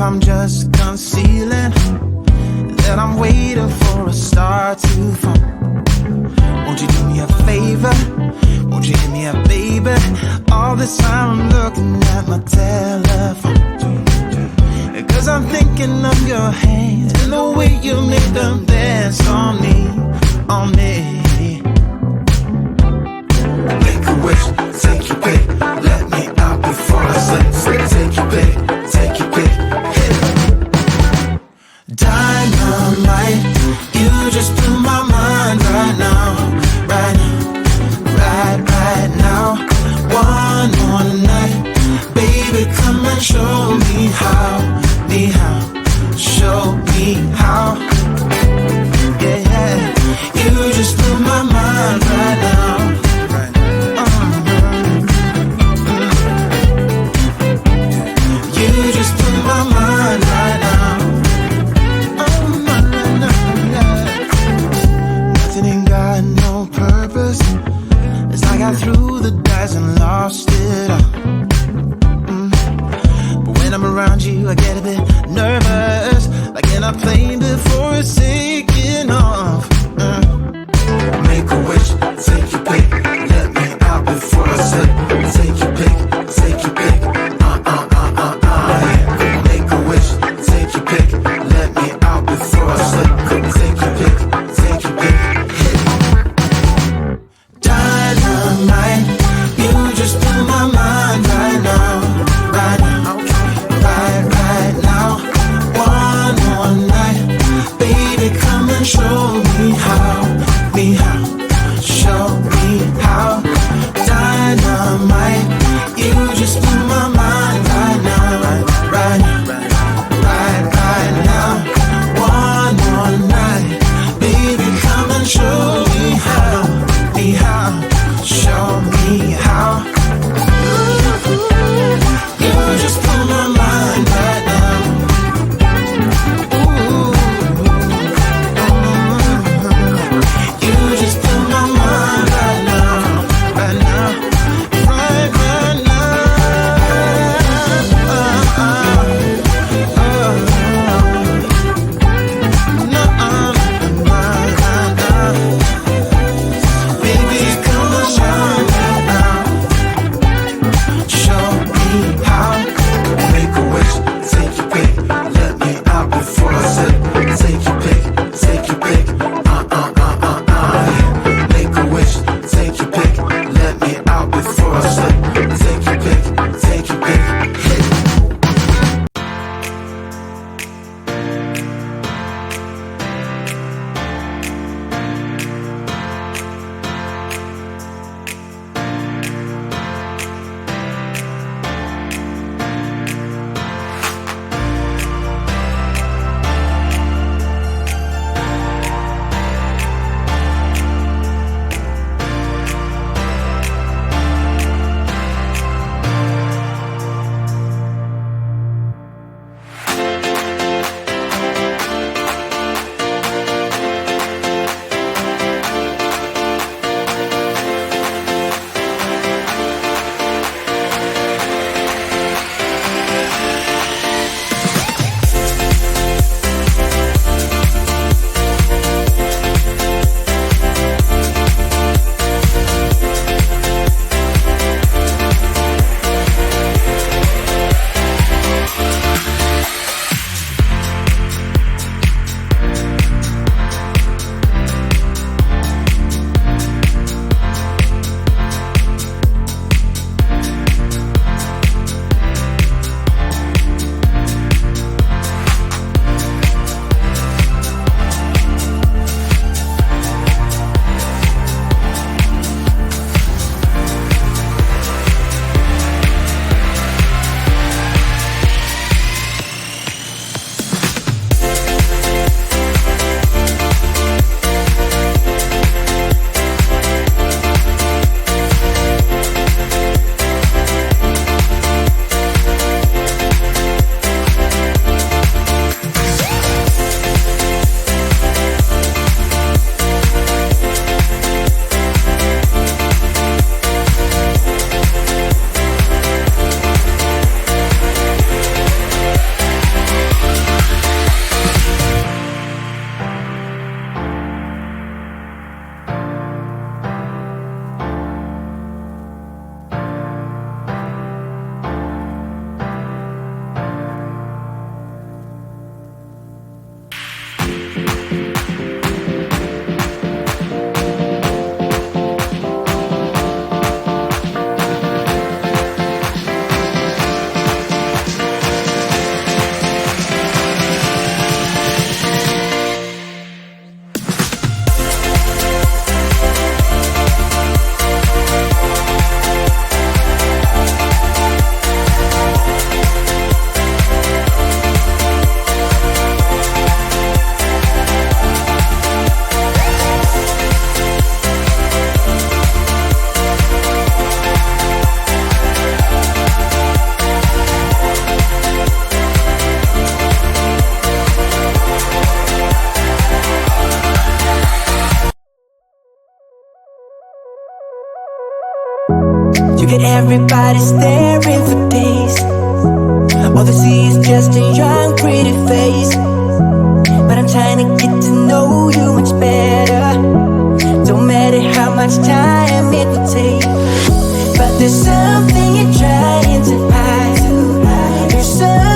if I'm just concealing that I'm waiting for a star to fall? Won't you do me a favor? Won't you hit me up, baby? All this time I'm looking at my telephone, 'cause I'm thinking of your hands and the way you make them dance on me, on me. Make a wish, take your pick, let me out before I slip. Take your pick, take your pick, hit it. Dynamite, you just blew my mind right now, right now, right now. One more night, baby, come and show me how, show me how. Yeah, yeah, you just blew my threw the dice and lost it all. But when I'm around you, I get a bit nervous, like in a plane before it's taking off. Make a wish, take your pick, let me out before I slip. Take your pick, take your pick, yeah. Make a wish, take your pick, let me out before I slip. Take your pick, take your pick, hit. Dynamite, you just blew my mind right now, right now, right now. One more night, baby, come and show me how, show me how. Look at everybody staring for days. All they see is just a young, pretty face. But I'm trying to get to know you much better. Don't matter how much time it will take. But there's something you're trying to hide. There's something